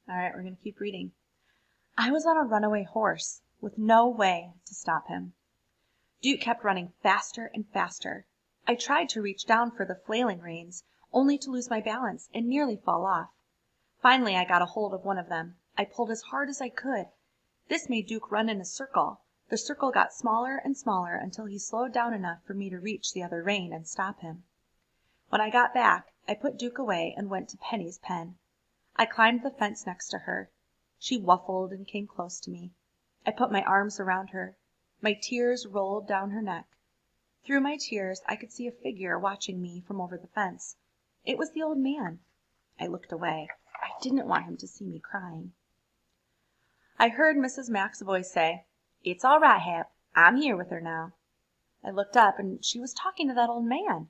All right, we're going to keep reading. I was on a runaway horse with no way to stop him. Duke kept running faster and faster. I tried to reach down for the flailing reins, only to lose my balance and nearly fall off. Finally, I got a hold of one of them. I pulled as hard as I could. This made Duke run in a circle. The circle got smaller and smaller until he slowed down enough for me to reach the other rein and stop him. When I got back, I put Duke away and went to Penny's pen. I climbed the fence next to her. She whuffled and came close to me. I put my arms around her. My tears rolled down her neck. Through my tears, I could see a figure watching me from over the fence. It was the old man. I looked away. I didn't want him to see me crying. I heard Mrs. Mack's voice say, "It's all right, Hap. I'm here with her now." I looked up, and she was talking to that old man.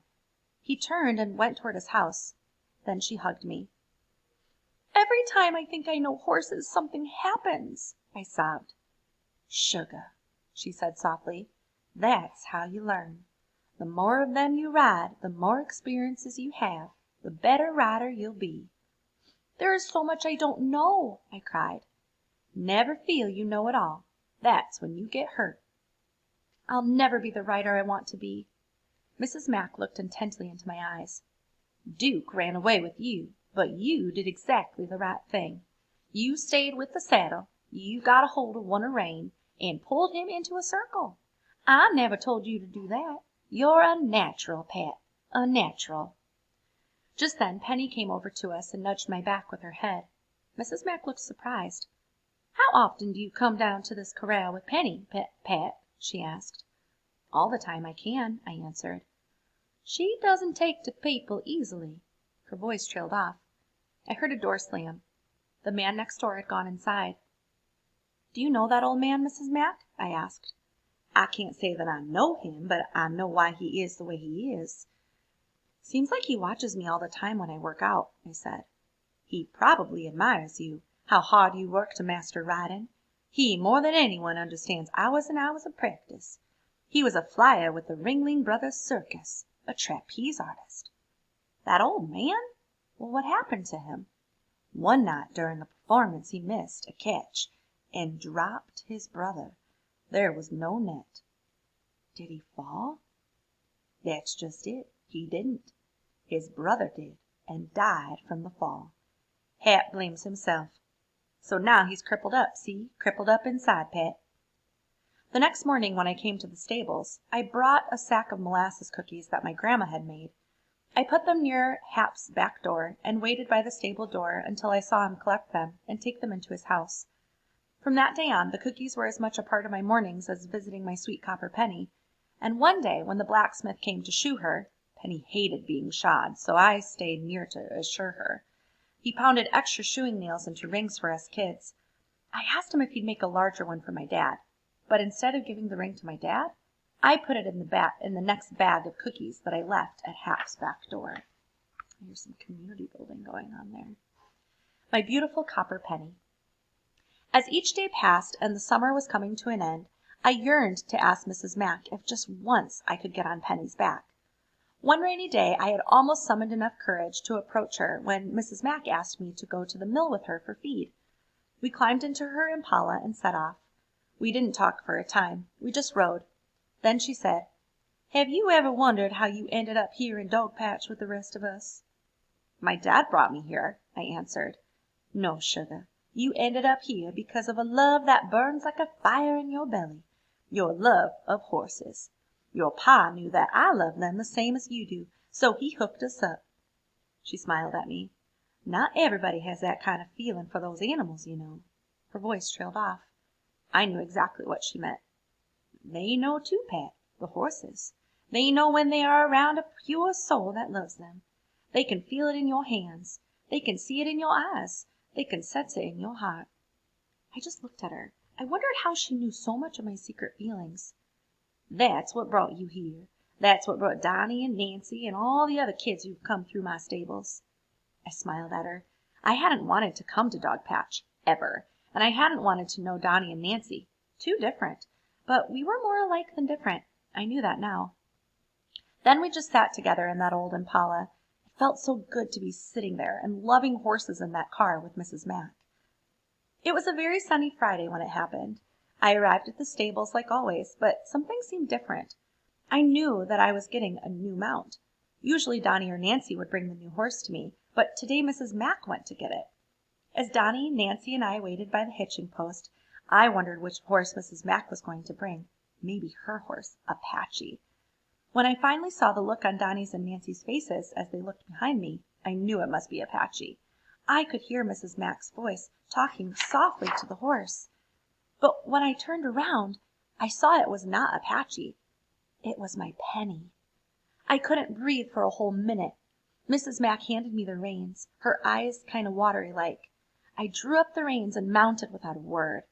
He turned and went toward his house. Then she hugged me. "Every time I think I know horses, something happens," I sobbed. "Sugar," she said softly, "that's how you learn. The more of them you ride, the more experiences you have, the better rider you'll be." "There is so much I don't know," I cried. "Never feel you know it all. That's when you get hurt." "I'll never be the rider I want to be." Mrs. Mack looked intently into my eyes. "Duke ran away with you, but you did exactly the right thing. You stayed with the saddle, you got a hold of one rein, and pulled him into a circle. I never told you to do that. You're a natural, Pat, a natural." Just then Penny came over to us and nudged my back with her head. Mrs. Mack looked surprised. "How often do you come down to this corral with Penny, Pat?" she asked. "All the time I can," I answered. "She doesn't take to people easily." Her voice trailed off. I heard a door slam. The man next door had gone inside. "Do you know that old man, Mrs. Mack?" I asked. "I can't say that I know him, but I know why he is the way he is." "Seems like he watches me all the time when I work out," I said. "He probably admires you, how hard you work to master riding. He, more than anyone, understands hours and hours of practice. He was a flyer with the Ringling Brothers Circus, a trapeze artist." "That old man? Well, what happened to him?" "One night during the performance he missed a catch and dropped his brother. There was no net." "Did he fall?" "That's just it. He didn't. His brother did, and died from the fall. Hap blames himself. So now he's crippled up, see? Crippled up inside, Pat." The next morning when I came to the stables, I brought a sack of molasses cookies that my grandma had made. I put them near Hap's back door and waited by the stable door until I saw him collect them and take them into his house. From that day on, the cookies were as much a part of my mornings as visiting my sweet copper Penny. And one day when the blacksmith came to shoe her, Penny hated being shod, so I stayed near to assure her. He pounded extra shoeing nails into rings for us kids. I asked him if he'd make a larger one for my dad, but instead of giving the ring to my dad, I put it in the next bag of cookies that I left at Hap's back door. There's some community building going on there. My beautiful copper penny. As each day passed and the summer was coming to an end, I yearned to ask Mrs. Mack if just once I could get on Penny's back. One rainy day I had almost summoned enough courage to approach her when Mrs. Mack asked me to go to the mill with her for feed. We climbed into her impala and set off. We didn't talk for a time. We just rode. Then she said, "Have you ever wondered how you ended up here in Dogpatch with the rest of us?" "My dad brought me here," I answered. "No, sugar. You ended up here because of a love that burns like a fire in your belly. Your love of horses. Your pa knew that I loved them the same as you do, so he hooked us up." She smiled at me. "Not everybody has that kind of feeling for those animals, you know." Her voice trailed off. I knew exactly what she meant. "They know too, Pat, the horses. They know when they are around a pure soul that loves them. They can feel it in your hands. They can see it in your eyes. They can sense it in your heart." I just looked at her. I wondered how she knew so much of my secret feelings. "That's what brought you here. That's what brought Donnie and Nancy and all the other kids who've come through my stables." I smiled at her. I hadn't wanted to come to Dogpatch, ever, and I hadn't wanted to know Donnie and Nancy. Too different. But we were more alike than different. I knew that now. Then we just sat together in that old impala. It felt so good to be sitting there and loving horses in that car with Mrs. Mack. It was a very sunny Friday when it happened. I arrived at the stables like always, but something seemed different. I knew that I was getting a new mount. Usually Donnie or Nancy would bring the new horse to me, but today Mrs. Mack went to get it. As Donnie, Nancy, and I waited by the hitching post, I wondered which horse Mrs. Mack was going to bring. Maybe her horse, Apache. When I finally saw the look on Donnie's and Nancy's faces as they looked behind me, I knew it must be Apache. I could hear Mrs. Mack's voice talking softly to the horse. But when I turned around, I saw it was not Apache. It was my Penny. I couldn't breathe for a whole minute. Mrs. Mack handed me the reins, her eyes kind of watery like. I drew up the reins and mounted without a word.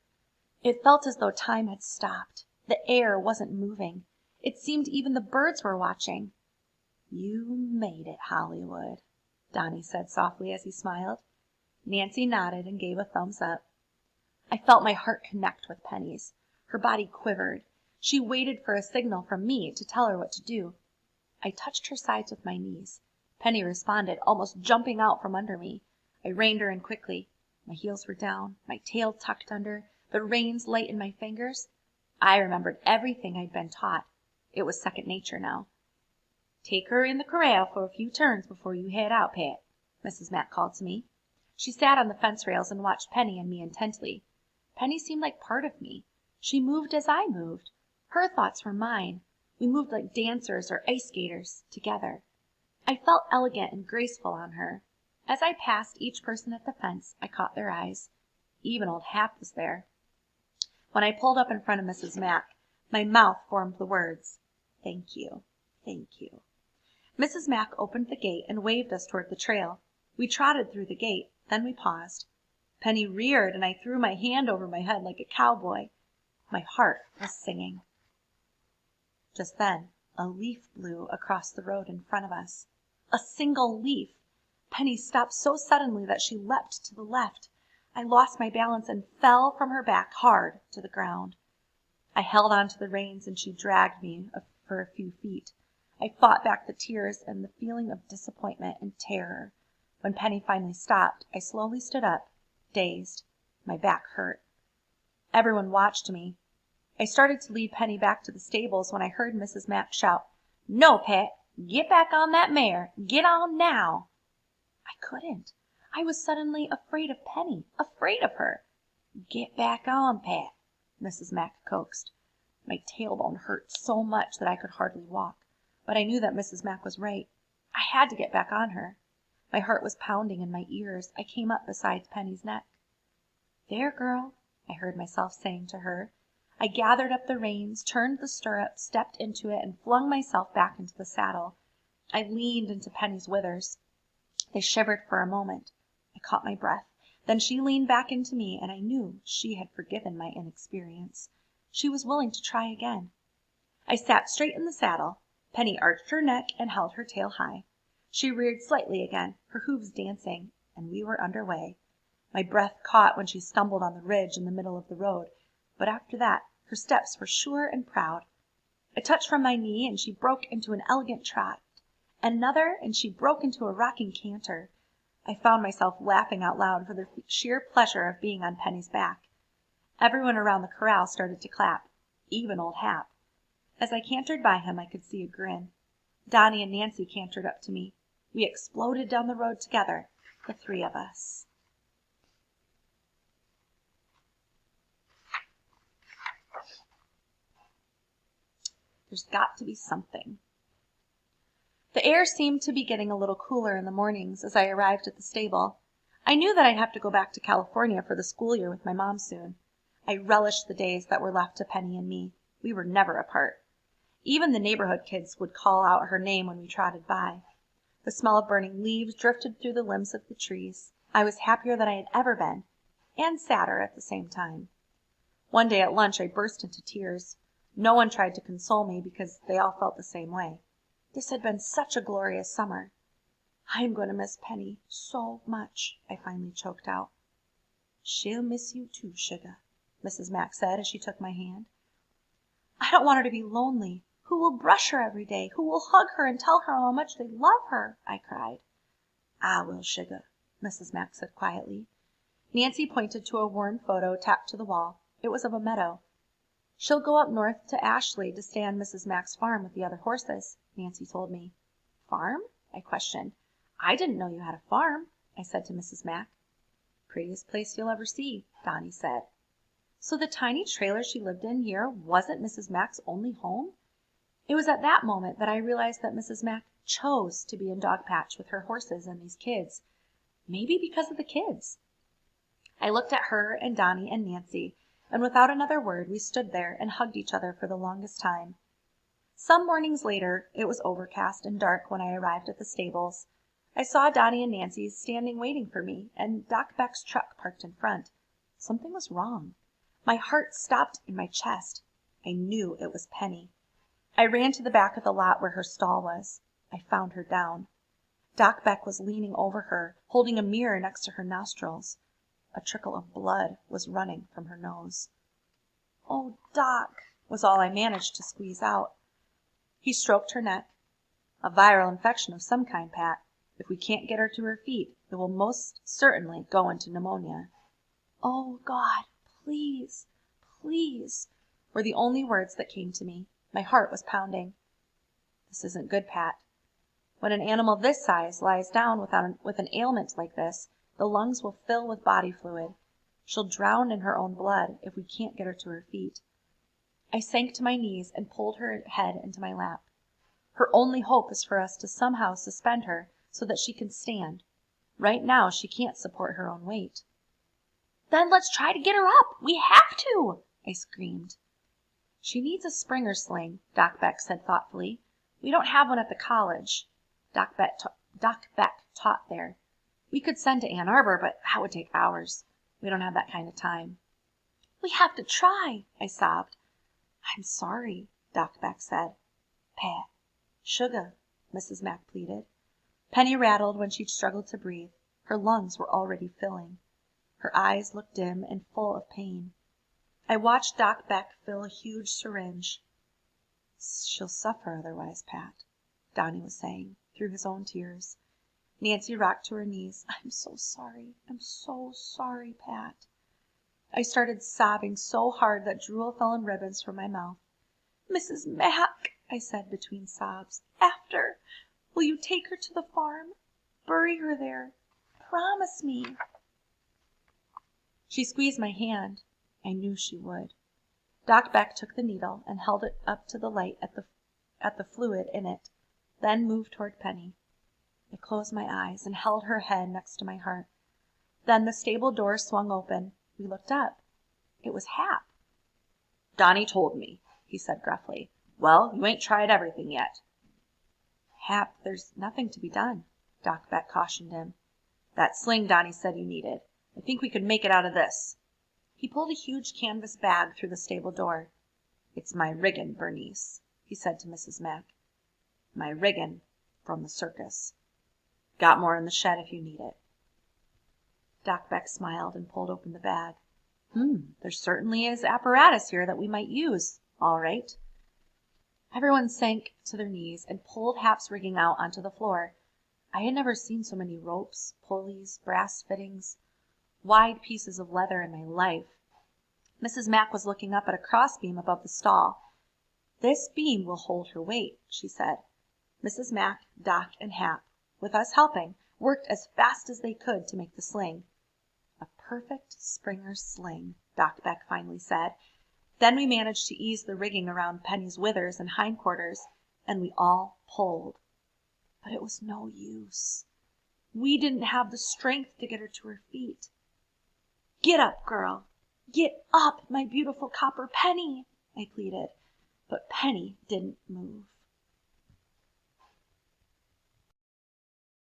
It felt as though time had stopped. The air wasn't moving. It seemed even the birds were watching. "You made it, Hollywood," Donnie said softly as he smiled. Nancy nodded and gave a thumbs up. I felt my heart connect with Penny's. Her body quivered. She waited for a signal from me to tell her what to do. I touched her sides with my knees. Penny responded, almost jumping out from under me. I reined her in quickly. My heels were down, my tail tucked under, the reins light in my fingers. I remembered everything I'd been taught. It was second nature now. "Take her in the corral for a few turns before you head out, Pet," Mrs. Mack called to me. She sat on the fence rails and watched Penny and me intently. Penny seemed like part of me. She moved as I moved. Her thoughts were mine. We moved like dancers or ice skaters together. I felt elegant and graceful on her. As I passed each person at the fence, I caught their eyes. Even old Hap was there. When I pulled up in front of Mrs. Mack, my mouth formed the words, "Thank you, thank you." Mrs. Mack opened the gate and waved us toward the trail. We trotted through the gate, then we paused. Penny reared and I threw my hand over my head like a cowboy. My heart was singing. Just then, a leaf blew across the road in front of us. A single leaf. Penny stopped so suddenly that she leapt to the left. I lost my balance and fell from her back hard to the ground. I held on to the reins and she dragged me for a few feet. I fought back the tears and the feeling of disappointment and terror. When Penny finally stopped, I slowly stood up, dazed. My back hurt. Everyone watched me. I started to lead Penny back to the stables when I heard Mrs. Mack shout, "No, Pet, get back on that mare. Get on now." I couldn't. I was suddenly afraid of Penny, afraid of her. "Get back on, Pet," Mrs. Mack coaxed. My tailbone hurt so much that I could hardly walk, but I knew that Mrs. Mack was right. I had to get back on her. My heart was pounding in my ears. I came up beside Penny's neck. "There, girl," I heard myself saying to her. I gathered up the reins, turned the stirrup, stepped into it, and flung myself back into the saddle. I leaned into Penny's withers. They shivered for a moment. I caught my breath. Then she leaned back into me, and I knew she had forgiven my inexperience. She was willing to try again. I sat straight in the saddle. Penny arched her neck and held her tail high. She reared slightly again, her hooves dancing, and we were under way. My breath caught when she stumbled on the ridge in the middle of the road, but after that her steps were sure and proud. A touch from my knee and she broke into an elegant trot. Another and she broke into a rocking canter. I found myself laughing out loud for the sheer pleasure of being on Penny's back. Everyone around the corral started to clap, even old Hap. As I cantered by him, I could see a grin. Donnie and Nancy cantered up to me. We exploded down the road together, the three of us. There's got to be something. The air seemed to be getting a little cooler in the mornings as I arrived at the stable. I knew that I'd have to go back to California for the school year with my mom soon. I relished the days that were left to Penny and me. We were never apart. Even the neighborhood kids would call out her name when we trotted by. The smell of burning leaves drifted through the limbs of the trees. I was happier than I had ever been, and sadder at the same time. One day at lunch I burst into tears. No one tried to console me because they all felt the same way. This had been such a glorious summer. "I am going to miss Penny so much," I finally choked out. "She'll miss you too, sugar," Mrs. Mack said as she took my hand. "I don't want her to be lonely. Who will brush her every day? Who will hug her and tell her how much they love her?" I cried. "I will, sugar," Mrs. Mack said quietly. Nancy pointed to a worn photo tacked to the wall. It was of a meadow. "She'll go up north to Ashley to stay on Mrs. Mack's farm with the other horses," Nancy told me. "Farm?" I questioned. "I didn't know you had a farm," I said to Mrs. Mack. "Prettiest place you'll ever see," Donnie said. So the tiny trailer she lived in here wasn't Mrs. Mack's only home? It was at that moment that I realized that Mrs. Mack chose to be in Dogpatch with her horses and these kids. Maybe because of the kids. I looked at her and Donnie and Nancy, and without another word we stood there and hugged each other for the longest time. Some mornings later, it was overcast and dark when I arrived at the stables. I saw Donnie and Nancy standing waiting for me, and Doc Beck's truck parked in front. Something was wrong. My heart stopped in my chest. I knew it was Penny. I ran to the back of the lot where her stall was. I found her down. Doc Beck was leaning over her, holding a mirror next to her nostrils. A trickle of blood was running from her nose. "Oh, Doc," was all I managed to squeeze out. He stroked her neck. "A viral infection of some kind, Pat. If we can't get her to her feet, it will most certainly go into pneumonia." "Oh, God, please, please," were the only words that came to me. My heart was pounding. "This isn't good, Pat. When an animal this size lies down with an ailment like this, the lungs will fill with body fluid. She'll drown in her own blood if we can't get her to her feet." I sank to my knees and pulled her head into my lap. "Her only hope is for us to somehow suspend her so that she can stand. Right now she can't support her own weight." "Then let's try to get her up. We have to!" I screamed. "She needs a Springer sling," Doc Beck said thoughtfully. "We don't have one at the college." Doc Beck taught there. "We could send to Ann Arbor, but that would take hours. We don't have that kind of time." "We have to try," I sobbed. "I'm sorry," Doc Beck said. "Pat, sugar," Mrs. Mack pleaded. Penny rattled when she struggled to breathe. Her lungs were already filling. Her eyes looked dim and full of pain. I watched Doc Beck fill a huge syringe. "She'll suffer otherwise, Pat," Donnie was saying, through his own tears. Nancy rocked to her knees. "I'm so sorry. I'm so sorry, Pat." I started sobbing so hard that drool fell in ribbons from my mouth. "Mrs. Mack," I said between sobs, will you take her to the farm? Bury her there. Promise me." She squeezed my hand. I knew she would. Doc Beck took the needle and held it up to the light at the fluid in it, then moved toward Penny. I closed my eyes and held her head next to my heart. Then the stable door swung open. We looked up. It was Hap. "Donnie told me," he said gruffly. "Well, you ain't tried everything yet." "Hap, there's nothing to be done," Doc Beck cautioned him. "That sling Donnie said you needed. I think we could make it out of this." He pulled a huge canvas bag through the stable door. "It's my riggin', Bernice," he said to Mrs. Mack. "My riggin' from the circus. Got more in the shed if you need it." Doc Beck smiled and pulled open the bag. There certainly is apparatus here that we might use. All right." Everyone sank to their knees and pulled Hap's rigging out onto the floor. I had never seen so many ropes, pulleys, brass fittings, wide pieces of leather in my life. Mrs. Mack was looking up at a crossbeam above the stall. "This beam will hold her weight," she said. Mrs. Mack, Doc, and Hap, with us helping, worked as fast as they could to make the sling. "A perfect Springer sling," Doc Beck finally said. Then we managed to ease the rigging around Penny's withers and hindquarters, and we all pulled. But it was no use. We didn't have the strength to get her to her feet. "Get up, girl. Get up, my beautiful copper Penny," I pleaded. But Penny didn't move.